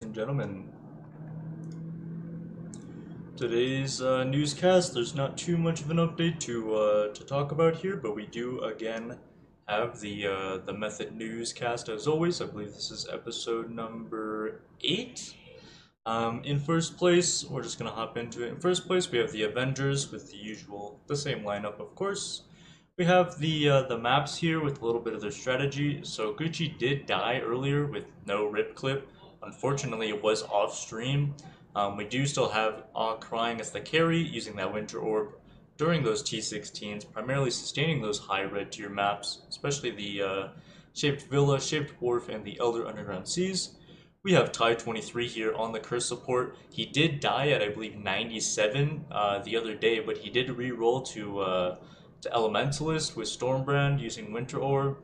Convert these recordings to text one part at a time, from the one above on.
and gentlemen. Today's newscast, there's not too much of an update to talk about here, but we do again have the Method newscast as always. I believe this is episode number 8. In first place, we're just gonna hop into it. In first place, we have the Avengers with the same lineup, of course. We have the maps here with a little bit of their strategy. So Gucci did die earlier with no rip clip. Unfortunately, it was off stream. We do still have crying as the carry using that Winter Orb during those T16s, primarily sustaining those high red tier maps, especially the Shaped Villa, Shaped Wharf, and the Elder Underground Seas. We have Ty 23 here on the curse support. He did die at I believe 97 the other day, but he did re-roll to Elementalist with Stormbrand using Winter Orb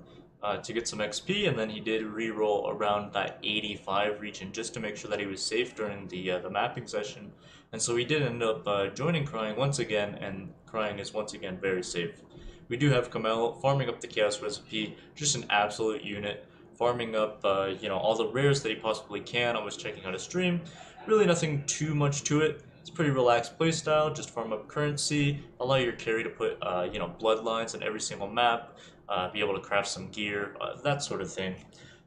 to get some XP, and then he did re-roll around that 85 region just to make sure that he was safe during the mapping session. And so he did end up joining Crying once again, and Crying is once again very safe. We do have Kamel farming up the Chaos Recipe, just an absolute unit, farming up all the rares that he possibly can. I was checking out a stream, really nothing too much to it. It's a pretty relaxed playstyle. Just farm up currency, allow your carry to put bloodlines in every single map, be able to craft some gear, that sort of thing.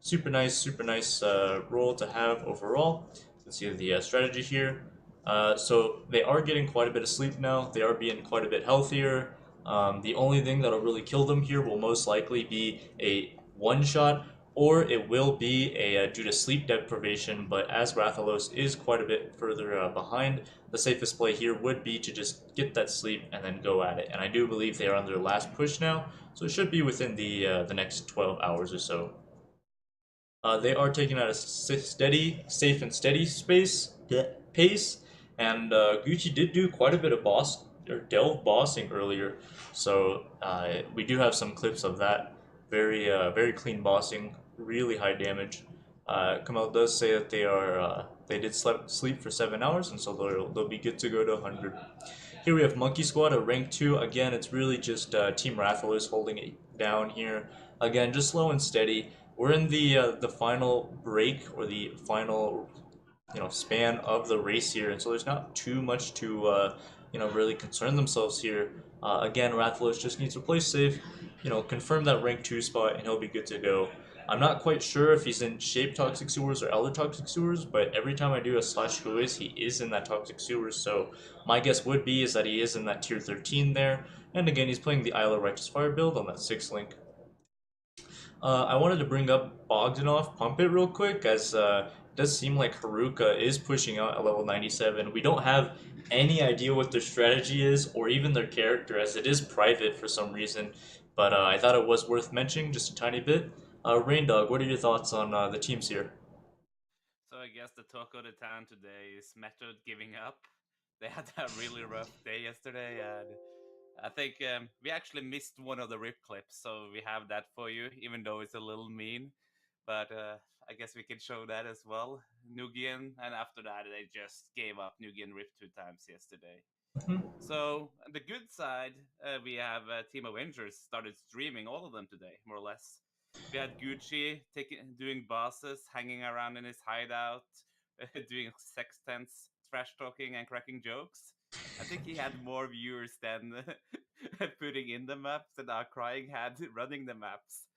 Super nice role to have overall. You can see the strategy here. So they are getting quite a bit of sleep now. They are being quite a bit healthier. The only thing that'll really kill them here will most likely be a one shot, or it will be a due to sleep deprivation. But as Rathalos is quite a bit further behind, the safest play here would be to just get that sleep and then go at it. And I do believe they are on their last push now, so it should be within the next 12 hours or so. They are taking at a steady, safe and steady pace, and Gucci did do quite a bit of boss or delve bossing earlier, so we do have some clips of that. Very clean bossing, really high damage. Kamal does say that they did sleep for 7 hours, and so they'll be good to go to 100. Here we have Monkey Squad at rank 2. Again, it's really just Team Rathalos holding it down here. Again, just slow and steady. We're in the final break or the final span of the race here, and so there's not too much to really concern themselves here. Again, Rathalos just needs to play safe, confirm that rank 2 spot, and he'll be good to go. I'm not quite sure if he's in Shape Toxic Sewers or Elder Toxic Sewers, but every time I do a slash who is, he is in that Toxic Sewers, so my guess would be is that he is in that tier 13 there. And again, he's playing the Isle of Righteous Fire build on that 6 link. I wanted to bring up Bogdanov Pump It real quick, as it does seem like Haruka is pushing out at level 97. We don't have any idea what their strategy is or even their character, as it is private for some reason. But I thought it was worth mentioning just a tiny bit. Rain Dog, what are your thoughts on the teams here? So I guess the talk of the town today is Method giving up. They had a really rough day yesterday, and I think we actually missed one of the rip clips, so we have that for you, even though it's a little mean. But I guess we can show that as well. Nugian, and after that, they just gave up. Nugian ripped 2 times yesterday. Mhm. So the good side, we have Team Avengers started streaming all of them today, more or less. We had Gucci doing bosses, hanging around in his hideout, doing sextents, trash talking, and cracking jokes. I think he had more viewers than putting in the maps, and our crying had running the maps.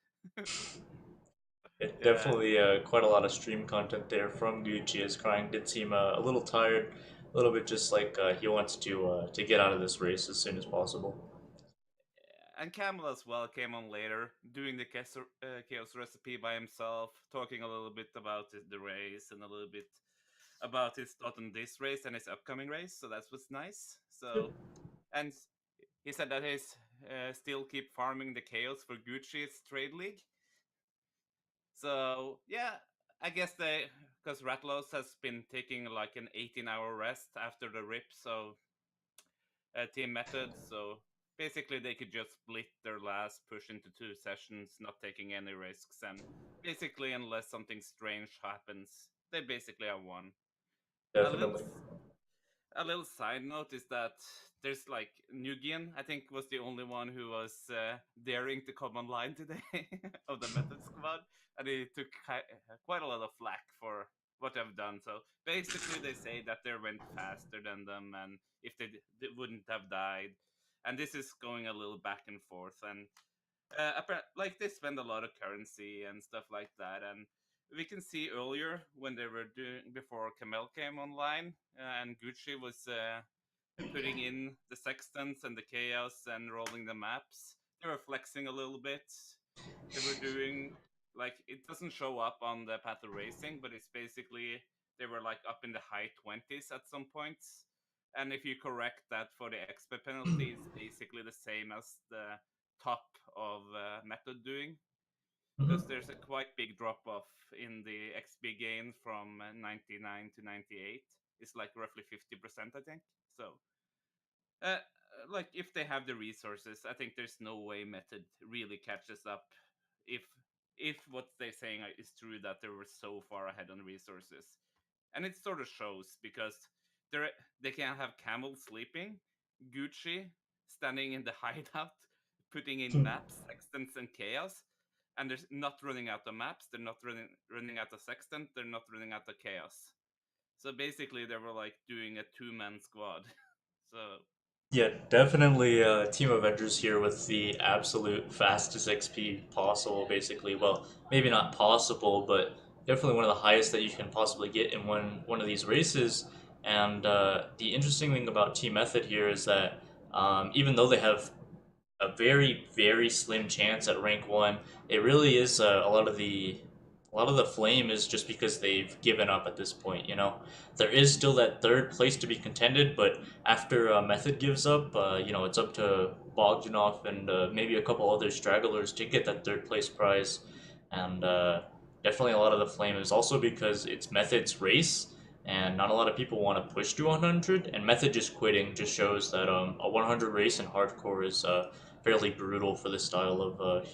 Yeah, Yeah, definitely quite a lot of stream content there from Gucci, as Crying did seem a little tired, a little bit just like he wants to get out of this race as soon as possible. and Camel as well came on later, doing the chaos recipe by himself, talking a little bit about the race and a little bit about his thought on this race and his upcoming race. So that was nice. So and he said that he's still keep farming the chaos for Gucci's trade league. So yeah, I guess they because Ratlos has been taking like an 18-hour rest after the rip, so team method. So basically, they could just split their last push into 2 sessions, not taking any risks, and basically, unless something strange happens, they basically have won. A little Definitely. a little side note is that there's like Nugian, I think, was the only one who was daring to come online today of the method squad, and he took quite a lot of flack for what they've done. So basically, they say that they went faster than them, and if they wouldn't have died. And this is going a little back and forth, and like they spend a lot of currency and stuff like that. And we can see earlier when they were doing before Kamel came online, and Gucci was putting in the sextants and the chaos and rolling the maps. They were flexing a little bit. They were doing like it doesn't show up on the path of racing, but it's basically they were like up in the high 20s at some points. And if you correct that for the XP penalty, it's basically the same as the top of method doing, Mhm. because there's a quite big drop off in the XP gain from 99 to 98. It's like roughly 50%, I think. So like if they have the resources, I think there's no way method really catches up if if what they're saying is true, that they were so far ahead on resources. And it sort of shows because they they can have Camel sleeping, Gucci standing in the hideout, putting in maps, sextants, and chaos, and they're not running out of maps. They're not running out of sextant. They're not running out of chaos. So basically, they were like doing a two-man squad. So Yeah, definitely Team Avengers here with the absolute fastest XP possible, basically. Well, maybe not possible, but definitely one of the highest that you can possibly get in one of these races. And the interesting thing about Team Method here is that even though they have a very very slim chance at rank one. It really is a lot of the flame is just because they've given up at this point. You know, there is still that third place to be contended, but after Method gives up, you know, it's up to Bogdanov and maybe a couple other stragglers to get that third place prize, and definitely a lot of the flame is also because it's Method's race and not a lot of people want to push to 100, and Method just quitting just shows that a 100 race in hardcore is fairly brutal for this style of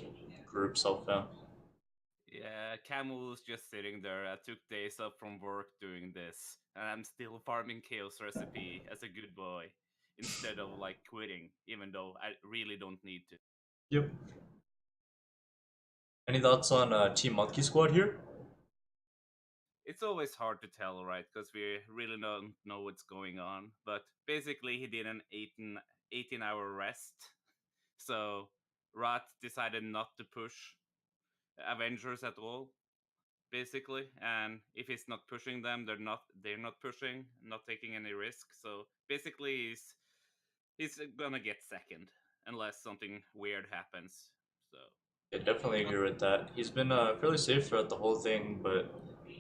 group self-found. yeah, Camel was just sitting there. I took days off from work doing this, and I'm still farming Chaos Recipe as a good boy instead of like quitting, even though I really don't need to. Yep. Any thoughts on Team Monkey Squad here? It's always hard to tell, right? Because we really don't know what's going on. But basically, he did an 18-hour rest. So Rat decided not to push Avengers at all, basically. And if he's not pushing them, they're not pushing, not taking any risk. So basically, he's gonna get second unless something weird happens. So I definitely agree with that. He's been fairly safe throughout the whole thing, but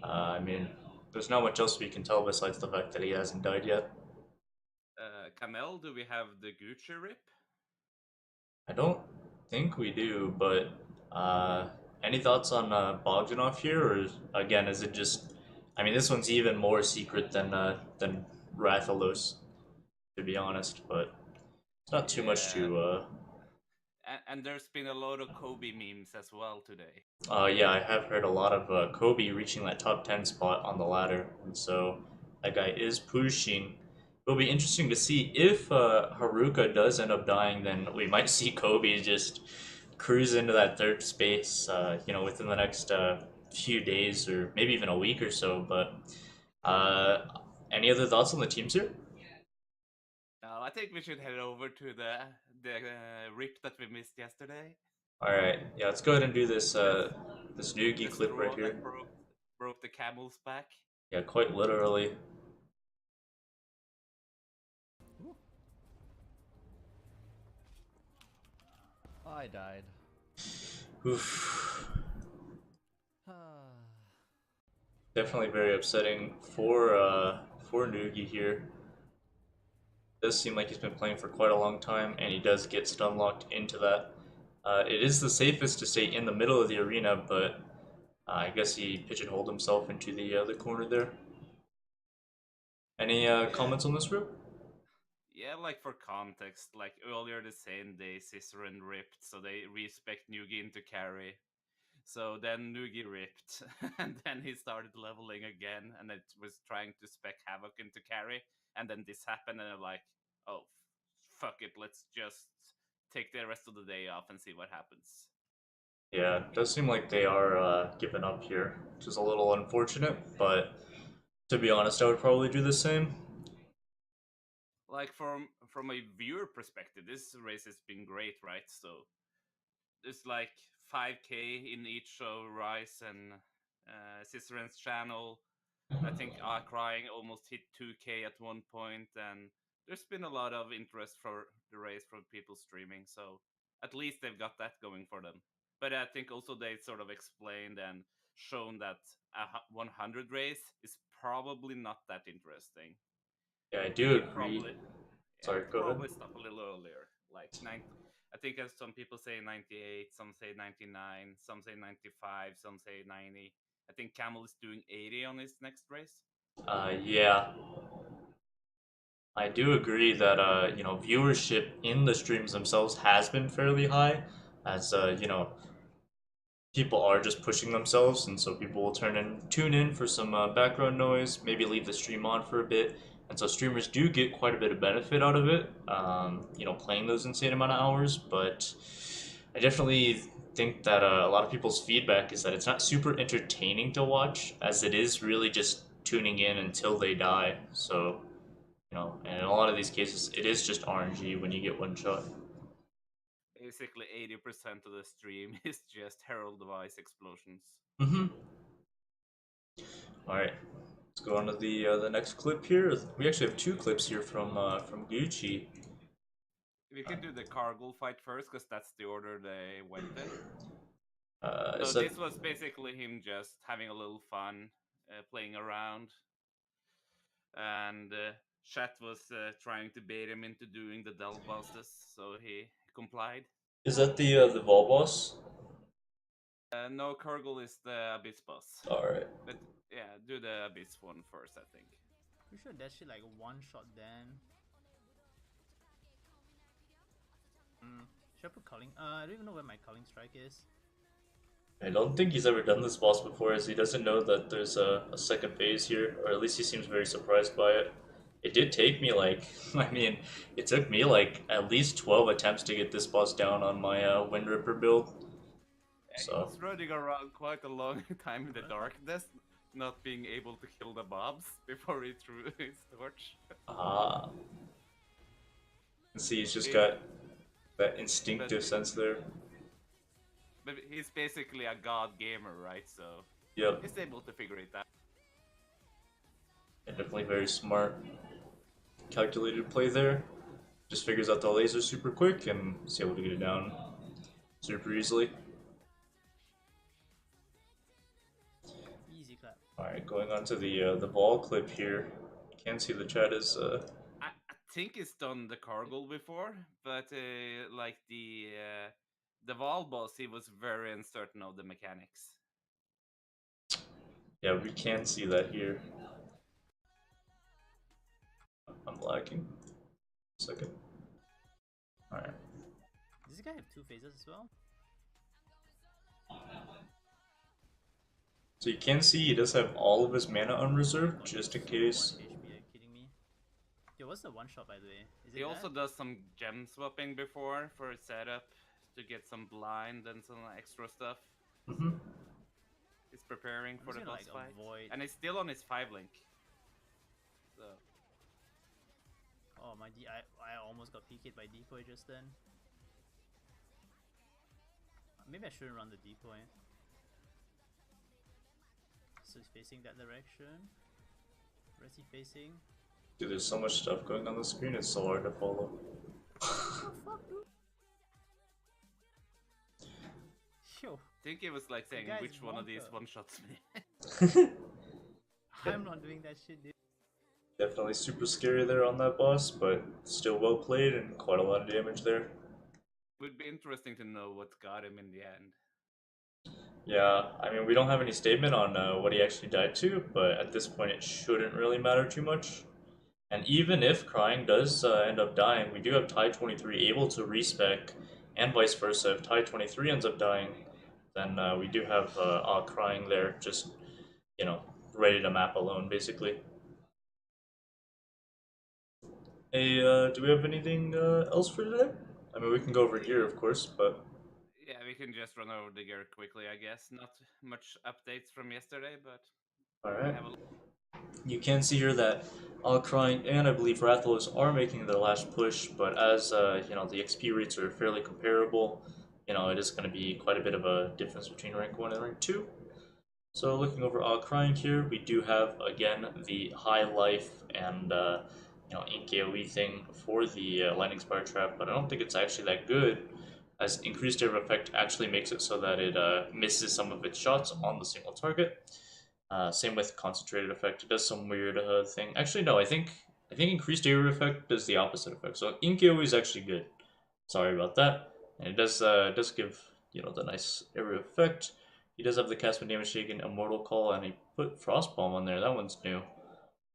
I mean, there's not much else we can tell besides the fact that he hasn't died yet. Kamel, do we have the Gucci rip? I don't think we do, but uh, any thoughts on Bogdanov here, or again, is it just? I mean, this one's even more secret than Rathalos, to be honest. But it's not too much Yeah, to. and there's been a lot of Kobe memes as well today. Yeah, I have heard a lot of Kobe reaching that top 10 spot on the ladder, and so that guy is pushing. It'll be interesting to see if Haruka does end up dying. Then we might see Kobe just cruise into that third space, you know, within the next few days or maybe even a week or so. But uh, any other thoughts on the teams here? Now I think we should head over to the rip that we missed yesterday. All right, yeah, let's go ahead and do this That's this Noogie the clip right straw here. that broke the camel's back. Yeah, quite literally. I died. Oof. Ah. Definitely very upsetting for Noogie here. Does seem like he's been playing for quite a long time, and he does get stun locked into that. It is the safest to stay in the middle of the arena, but I guess he pigeonholed himself into the other corner there. Any Yeah, comments on this group? yeah. Like for context, like earlier the same day, Cicerin ripped, so they respect Nugi into carry. So then Nugi ripped, and then he started leveling again, and it was trying to spec Havoc into carry, and then this happened, and they're like, "Oh, fuck it, let's just take the rest of the day off and see what happens." Yeah, it does seem like they are giving up here, which is a little unfortunate, but To be honest, I would probably do the same. Like from a viewer perspective, this race has been great, right? So there's like 5K in each of Rise and Cicerone's channel. I think Crying almost hit 2K at one point, and there's been a lot of interest for the race from people streaming. So at least they've got that going for them. But I think also they sort of explained and shown that a 100 race is probably not that interesting. Yeah, I do We agree. probably yeah, Sorry, we could go ahead. probably stop a little earlier, like 90. I think as some people say 98, some say 99, some say 95, some say 90. I think Camel is doing 80 on his next race. Yeah, I do agree that viewership in the streams themselves has been fairly high, as people are just pushing themselves, and so people will tune in for some background noise, maybe leave the stream on for a bit, and so streamers do get quite a bit of benefit out of it. Playing those insane amount of hours, but I definitely think that a lot of people's feedback is that it's not super entertaining to watch, as it is really just tuning in until they die. So and in a lot of these cases, it is just RNG when you get one shot. Basically, 80% of the stream is just Herald Device explosions. Mm-hmm. All right, let's go on to the next clip here. We actually have two clips here from Gucci. We can do the Cargill fight first, because that's the order they went in. Is So that this was basically him just having a little fun, playing around, and Chat was trying to bait him into doing the Dell bosses, so he complied. the Vol boss? No, Cargill is the Abyss boss, All right. but yeah, do the Abyss one first, I think. Pretty sure that shit like one shot then. Should I put calling? I don't even know where my calling strike is. I don't think he's ever done this boss before, as he doesn't know that there's a second phase here, or at least he seems very surprised by it. It did take me like, I mean, it took me like at least 12 attempts to get this boss down on my Wind Ripper build. He So, was running around quite a long time in the darkness, not being able to kill the mobs before he threw his torch. ah. See, he's just He- got that but instinctive sense there. but he's basically a god gamer, right? So Yep, he's able to figure it out. and definitely very smart, calculated play there. Just figures out the laser super quick and is able to get it down super easily. Easy clap. All right, going on to the ball clip here. Can't see the chat is I think he's done the Cargill before, but like the Val boss, he was very uncertain of the mechanics. yeah, we can see that here. I'm lagging. Second. All right. Does this guy have two phases as well? So you can see he does have all of his mana unreserved, just in case. 1 HP, are you kidding me? Yo, what's the one shot by the way? Is it He also that? does some gem swapping before for his setup to get some blind and some extra stuff. Mm-hmm. He's preparing for just the gonna, boss like, fight, avoid- and he's still on his 5 link. So Oh, I almost got PK'd by decoy just then. Maybe I shouldn't run the decoy. So he's facing that direction. Where's he facing? Dude, there's so much stuff going on the screen, it's so hard to follow. Yo, I think he was like saying, guy's which one of these Wonka. one shots me? I'm not doing that shit, dude. Definitely super scary there on that boss, but still well played and quite a lot of damage there. Would be interesting to know what got him in the end. Yeah, I mean, we don't have any statement on what he actually died to, but at this point it shouldn't really matter too much. And even if Crying does end up dying, we do have Tie 23 able to respec, and vice versa. If Tie 23 ends up dying, then we do have Crying there, just, ready to map alone, basically. Hey, do we have anything else for today? I mean, we can go over gear, of course, but... Yeah, we can just run over the gear quickly, I guess. Not much updates from yesterday, but Alright. have a You can see here that Alcrying and I believe Rathalos are making their last push, but as the XP rates are fairly comparable, it is going to be quite a bit of a difference between rank 1 and rank 2. So looking over Alcrying here, we do have again the high life and ink AoE thing for the lightning spire trap, but I don't think it's actually that good, as increased area effect actually makes it so that it misses some of its shots on the single target. Same with concentrated effect. It does some weird thing. Actually, no. I think increased area effect does the opposite effect. So ink AoE is actually good. Sorry about that. And it does give the nice area effect. He does have the cast when damage taken, Immortal Call, and he put Frost Bomb on there. That one's new.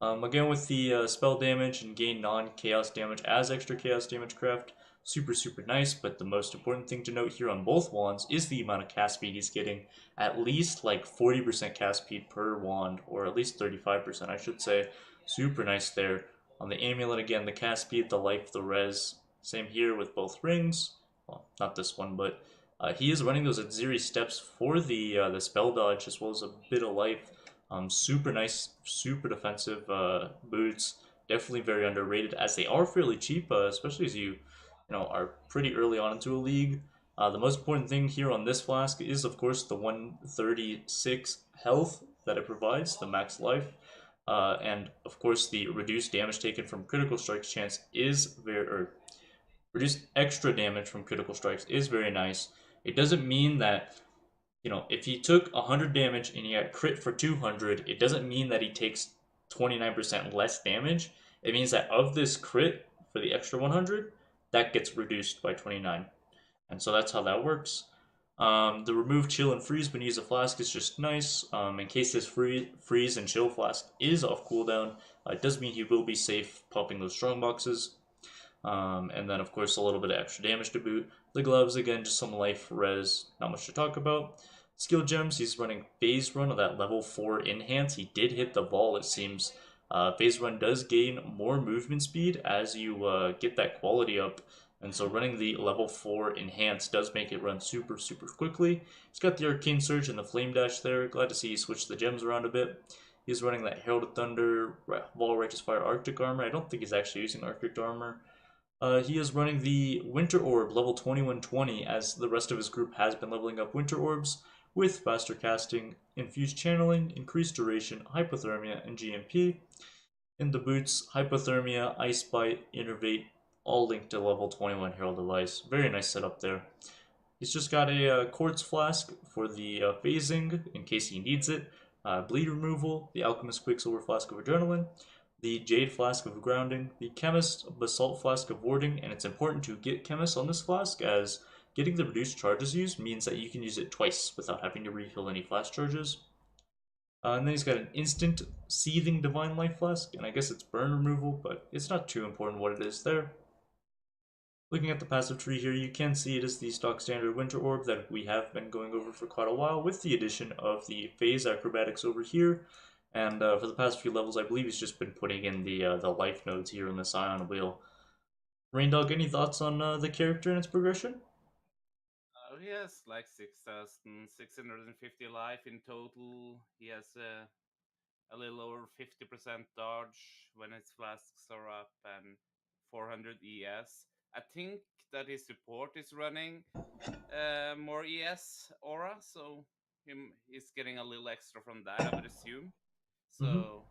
Again with the spell damage and gain non-chaos damage as extra chaos damage craft. Super, super nice, but the most important thing to note here on both wands is the amount of cast speed he's getting. At least like 40% cast speed per wand, or at least 35%, I should say. Super nice there. On the amulet, again, the cast speed, the life, the res. Same here with both rings. Well, not this one, but he is running those Atziri steps for the spell dodge as well as a bit of life. Super nice, super defensive boots. Definitely very underrated as they are fairly cheap, especially as you are pretty early on into a league. The most important thing here on this flask is, of course, the 136 health that it provides, the max life. And of course, the reduced damage taken from critical strikes chance is or reduced extra damage from critical strikes is very nice. It doesn't mean that if he took 100 damage and he got crit for 200, it doesn't mean that he takes 29% less damage. It means that of this crit for the extra 100, that gets reduced by 29. And so that's how that works. The remove, chill, and freeze when you use a flask is just nice. In case this freeze and chill flask is off cooldown, it does mean he will be safe popping those strong boxes. And then, of course, a little bit of extra damage to boot. The gloves, again, just some life res, not much to talk about. Skill gems, he's running Phase Run of that level 4 enhance. He did hit the ball, it seems. Phase Run does gain more movement speed as you get that quality up. And so running the level 4 enhance does make it run super, super quickly. He's got the Arcane Surge and the Flame Dash there. Glad to see he switched the gems around a bit. He's running that Herald of Thunder, Wall Righteous Fire Arctic Armor. I don't think he's actually using Arctic Armor. He is running the Winter Orb, level 2120, as the rest of his group has been leveling up Winter Orbs with faster casting, infused channeling, increased duration, hypothermia, and GMP. In the boots, hypothermia, ice bite, innervate, all linked to level 21 Herald device. Very nice setup there. He's just got a quartz flask for the phasing in case he needs it, bleed removal, the alchemist quicksilver flask of adrenaline, the jade flask of grounding, the chemist basalt flask of warding, and it's important to get chemist on this flask as getting the reduced charges used means that you can use it twice without having to refill any flask charges. And then he's got an instant seething divine life flask, and I guess it's burn removal, but it's not too important what it is there. Looking at the passive tree here, you can see it is the stock standard Winter Orb that we have been going over for quite a while, with the addition of the Phase Acrobatics over here. And for the past few levels, I believe he's just been putting in the life nodes here in the Scion Wheel. Raindog, any thoughts on the character and its progression? He has like 6,650 life in total. He has a little over 50% dodge when his flasks are up and 400 ES. I think that his support is running more ES aura, so he's getting a little extra from that, I would assume. Mm-hmm. So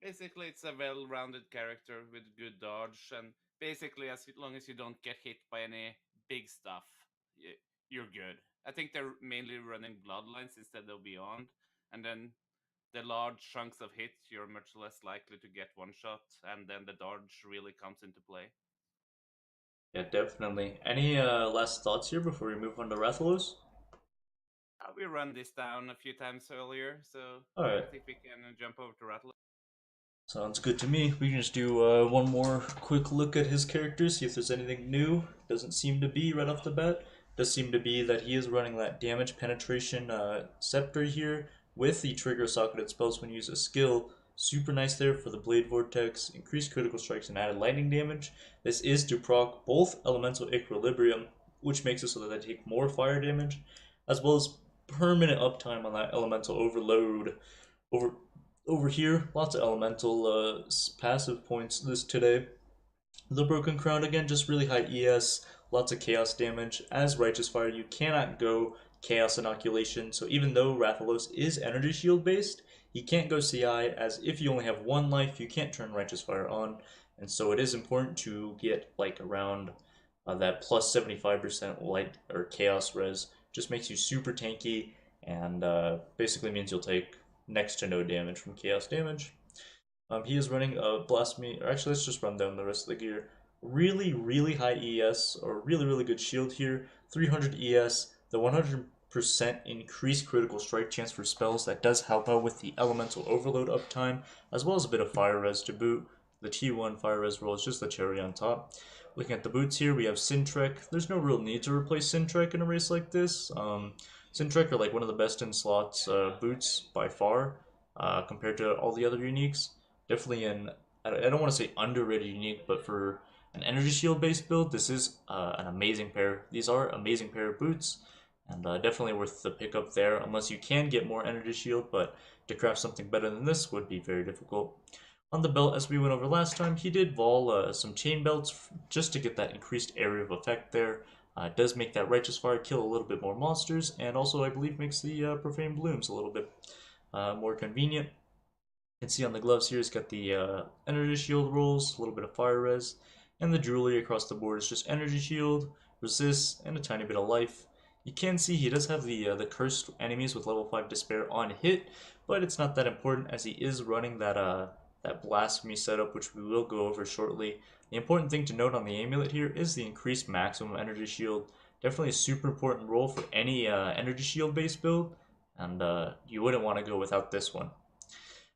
basically, it's a well-rounded character with good dodge, and basically, as long as you don't get hit by any big stuff, you're good. I think they're mainly running bloodlines instead of beyond, and then the large chunks of hit, you're much less likely to get one shot, and then the dodge really comes into play. Yeah, definitely. Any last thoughts here before we move on to Rathalos? We run this down a few times earlier, so Alright. I think we can jump over to Rattle. Sounds good to me. We can just do one more quick look at his character, see if there's anything new. Doesn't seem to be right off the bat. Does seem to be that he is running that damage penetration scepter here with the trigger socketed spells when you use a skill. Super nice there for the Blade Vortex, increased critical strikes and added lightning damage. This is to proc both Elemental Equilibrium, which makes it so that they take more fire damage, as well as permanent uptime on that Elemental Overload. Over here, lots of elemental passive points this today. The Broken Crown again, just really high ES, lots of chaos damage. As Righteous Fire, you cannot go Chaos Inoculation, so even though Rathalos is Energy Shield based, he can't go CI, as if you only have one life, you can't turn Righteous Fire on, and so it is important to get like around that plus 75% light or Chaos res. Just makes you super tanky, and basically means you'll take next to no damage from Chaos damage. He is running a Blasphemy, or actually, let's just run down the rest of the gear. Really, really high ES, or really, really good shield here. 300 ES, the 100% increased critical strike chance for spells. That does help out with the elemental overload uptime, as well as a bit of fire res to boot. The T1 fire res roll is just the cherry on top. Looking at the boots here, we have Sintrek. There's no real need to replace Sintrek in a race like this. Sintrek are like one of the best in slots boots by far compared to all the other uniques. Definitely I don't want to say underrated unique, but for an energy shield based build, this is an amazing pair. These are amazing pair of boots, and definitely worth the pickup there, unless you can get more energy shield, but to craft something better than this would be very difficult. On the belt, as we went over last time, he did vol some chain belts just to get that increased area of effect there. It does make that Righteous Fire kill a little bit more monsters, and also I believe makes the Profane Blooms a little bit more convenient. You can see on the gloves here, it's got the energy shield rolls, a little bit of fire res, and the jewelry across the board is just energy shield, resist, and a tiny bit of life. You can see he does have the cursed enemies with level 5 despair on hit, but it's not that important as he is running that blasphemy setup, which we will go over shortly. The important thing to note on the amulet here is the increased maximum energy shield. Definitely a super important role for any energy shield based build, and you wouldn't want to go without this one.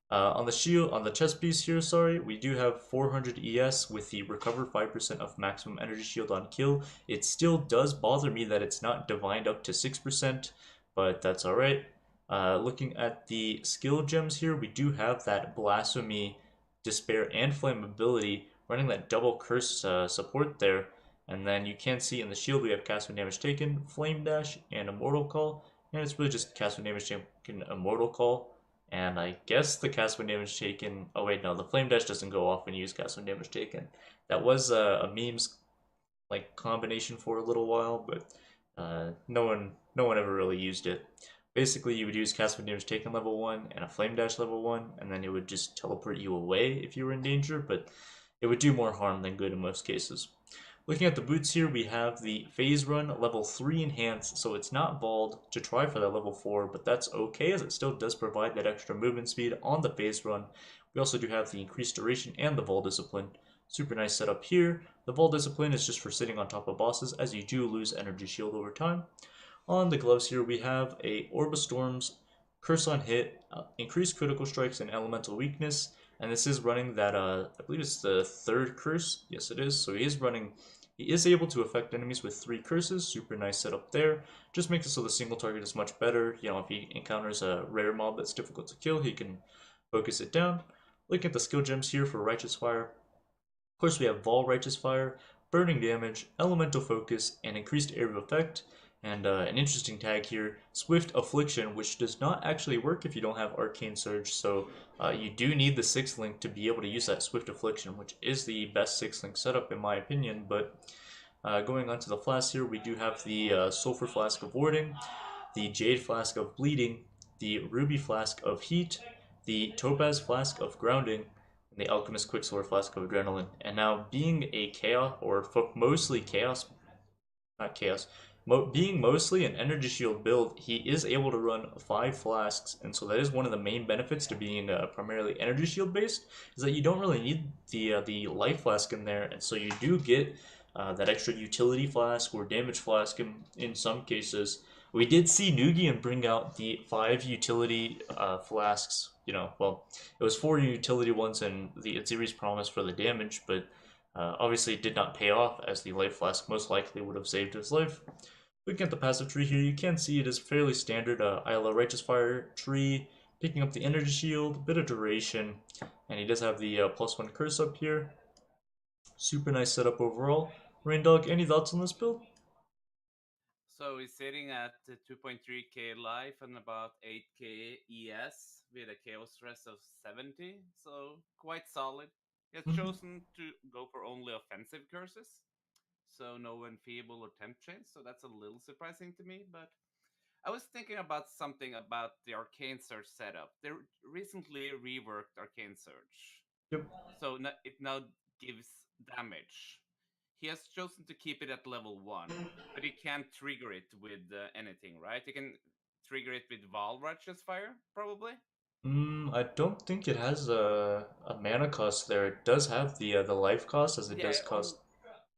On the shield, on the chest piece here, sorry, we do have 400 ES with the recover 5% of maximum energy shield on kill. It still does bother me that it's not divined up to 6%, but that's alright. Looking at the skill gems here, we do have that Blasphemy, Despair, and Flammability running that double curse support there. And then you can see in the shield we have cast when damage taken, Flame Dash, and Immortal Call. And it's really just cast when damage taken, Immortal Call. And I guess the cast when damage taken. Oh wait, no, the flame dash doesn't go off when you use cast when damage taken. That was a memes like combination for a little while, but no one ever really used it. Basically, you would use cast when damage taken level 1 and a flame dash level 1, and then it would just teleport you away if you were in danger, but it would do more harm than good in most cases. Looking at the boots here, we have the Phase Run level 3 enhanced, so it's not bald to try for that level 4, but that's okay as it still does provide that extra movement speed on the Phase Run. We also do have the increased duration and the Vol Discipline. Super nice setup here. The Vol Discipline is just for sitting on top of bosses as you do lose energy shield over time. On the gloves here, we have a Orb of Storms, Curse on Hit, increased critical strikes and elemental weakness, and this is running that, I believe it's the third curse. Yes, it is. So he is able to affect enemies with 3 curses. Super nice setup there. Just makes it so the single target is much better. You know, if he encounters a rare mob that's difficult to kill, he can focus it down. Looking at the skill gems here for Righteous Fire. Of course, we have Vol Righteous Fire, Burning Damage, Elemental Focus, and Increased Area of Effect. And an interesting tag here, Swift Affliction, which does not actually work if you don't have Arcane Surge, so you do need the 6th link to be able to use that Swift Affliction, which is the best 6th link setup in my opinion, but going on to the flasks here, we do have the Sulfur Flask of Warding, the Jade Flask of Bleeding, the Ruby Flask of Heat, the Topaz Flask of Grounding, and the Alchemist Quicksilver Flask of Adrenaline. And now, being a Chaos, or mostly Chaos, not Chaos, being mostly an energy shield build, he is able to run 5 flasks, and so that is one of the main benefits to being primarily energy shield based, is that you don't really need the life flask in there, and so you do get that extra utility flask or damage flask in some cases. We did see Nugian bring out the 5 utility flasks, you know, well, it was 4 utility ones and the series promise for the damage, but obviously it did not pay off as the life flask most likely would have saved his life. Looking at the passive tree here, you can see it is fairly standard Isla Righteous Fire tree, picking up the energy shield, bit of duration, and he does have the +1 curse up here. Super nice setup overall. Rain Dog, any thoughts on this build? So he's sitting at 2.3k life and about 8k ES. with a chaos stress of 70, so quite solid. He has Mhm. chosen to go for only offensive curses, so no enfeeble or temp chains, so that's a little surprising to me, but I was thinking about something about the Arcane Surge setup. They recently reworked Arcane Surge, Yep. so it now gives damage. He has chosen to keep it at level 1, but he can't trigger it with anything, right? He can trigger it with Val Righteous Fire, probably. I don't think it has a mana cost there. It does have the life cost as it Yeah. does cost.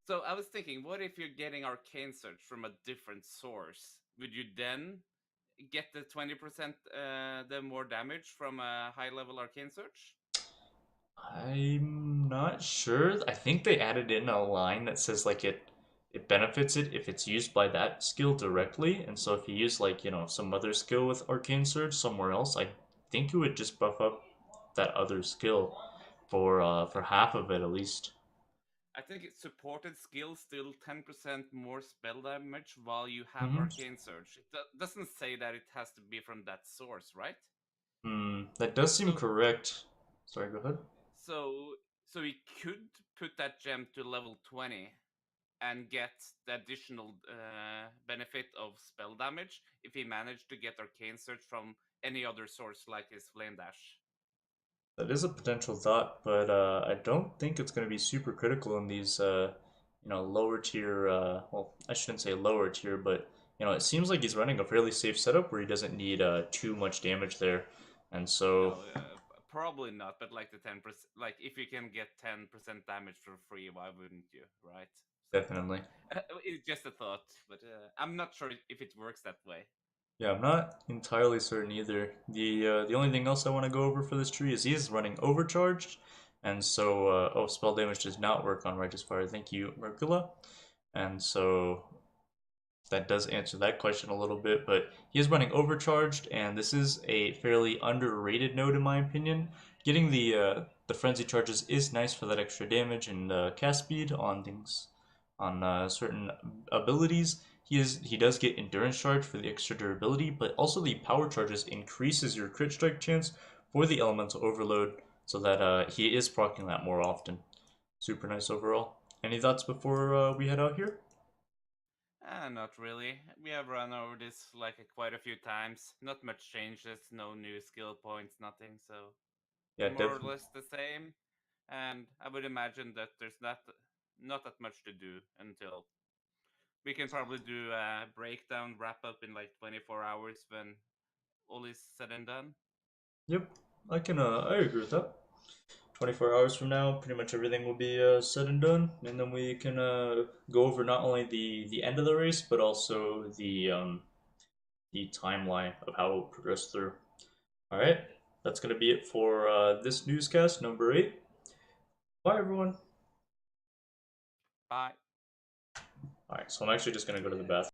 So I was thinking, what if you're getting Arcane Surge from a different source? Would you then get the 20% the more damage from a high level Arcane Surge? I'm not sure. I think they added in a line that says like it benefits it if it's used by that skill directly, and so if you use like, some other skill with Arcane Surge somewhere else, I think it would just buff up that other skill for half of it at least. I think it's supported skill still 10% more spell damage while you have Mm-hmm. Arcane Surge. It doesn't say that it has to be from that source, right? That does seem So correct. Sorry, go ahead. so so we could put that gem to level 20 and get the additional benefit of spell damage if he managed to get Arcane Surge from any other source like his Flame Dash. That is a potential thought, but I don't think it's going to be super critical in these, lower tier. Well, I shouldn't say lower tier, but it seems like he's running a fairly safe setup where he doesn't need too much damage there, and so No, probably not. But like the 10%, like if you can get 10% damage for free, why wouldn't you, right? So definitely. it's just a thought, but I'm not sure if it works that way. Yeah, I'm not entirely certain either. The only thing else I want to go over for this tree is he is running overcharged, and so spell damage does not work on Righteous Fire. Thank you, Mercula. And so that does answer that question a little bit, but he is running overcharged, and this is a fairly underrated node in my opinion. Getting the frenzy charges is nice for that extra damage and cast speed on things, on certain abilities. He does get endurance charge for the extra durability, but also the power charges increases your crit strike chance for the elemental overload, so that he is proccing that more often. Super nice overall. Any thoughts before we head out here? Not really. We have run over this like quite a few times. Not much changes, no new skill points, nothing. So Yeah, more or definitely. less the same. And I would imagine that there's not that much to do until we can probably do a breakdown wrap up in like 24 hours when all is said and done. Yep, I agree with that. 24 hours from now, pretty much everything will be said and done, and then we can go over not only the end of the race, but also the timeline of how it will progress through. All right, that's gonna be it for this newscast number 8. Bye, everyone. Bye. All right, so I'm actually just gonna go to the bathroom.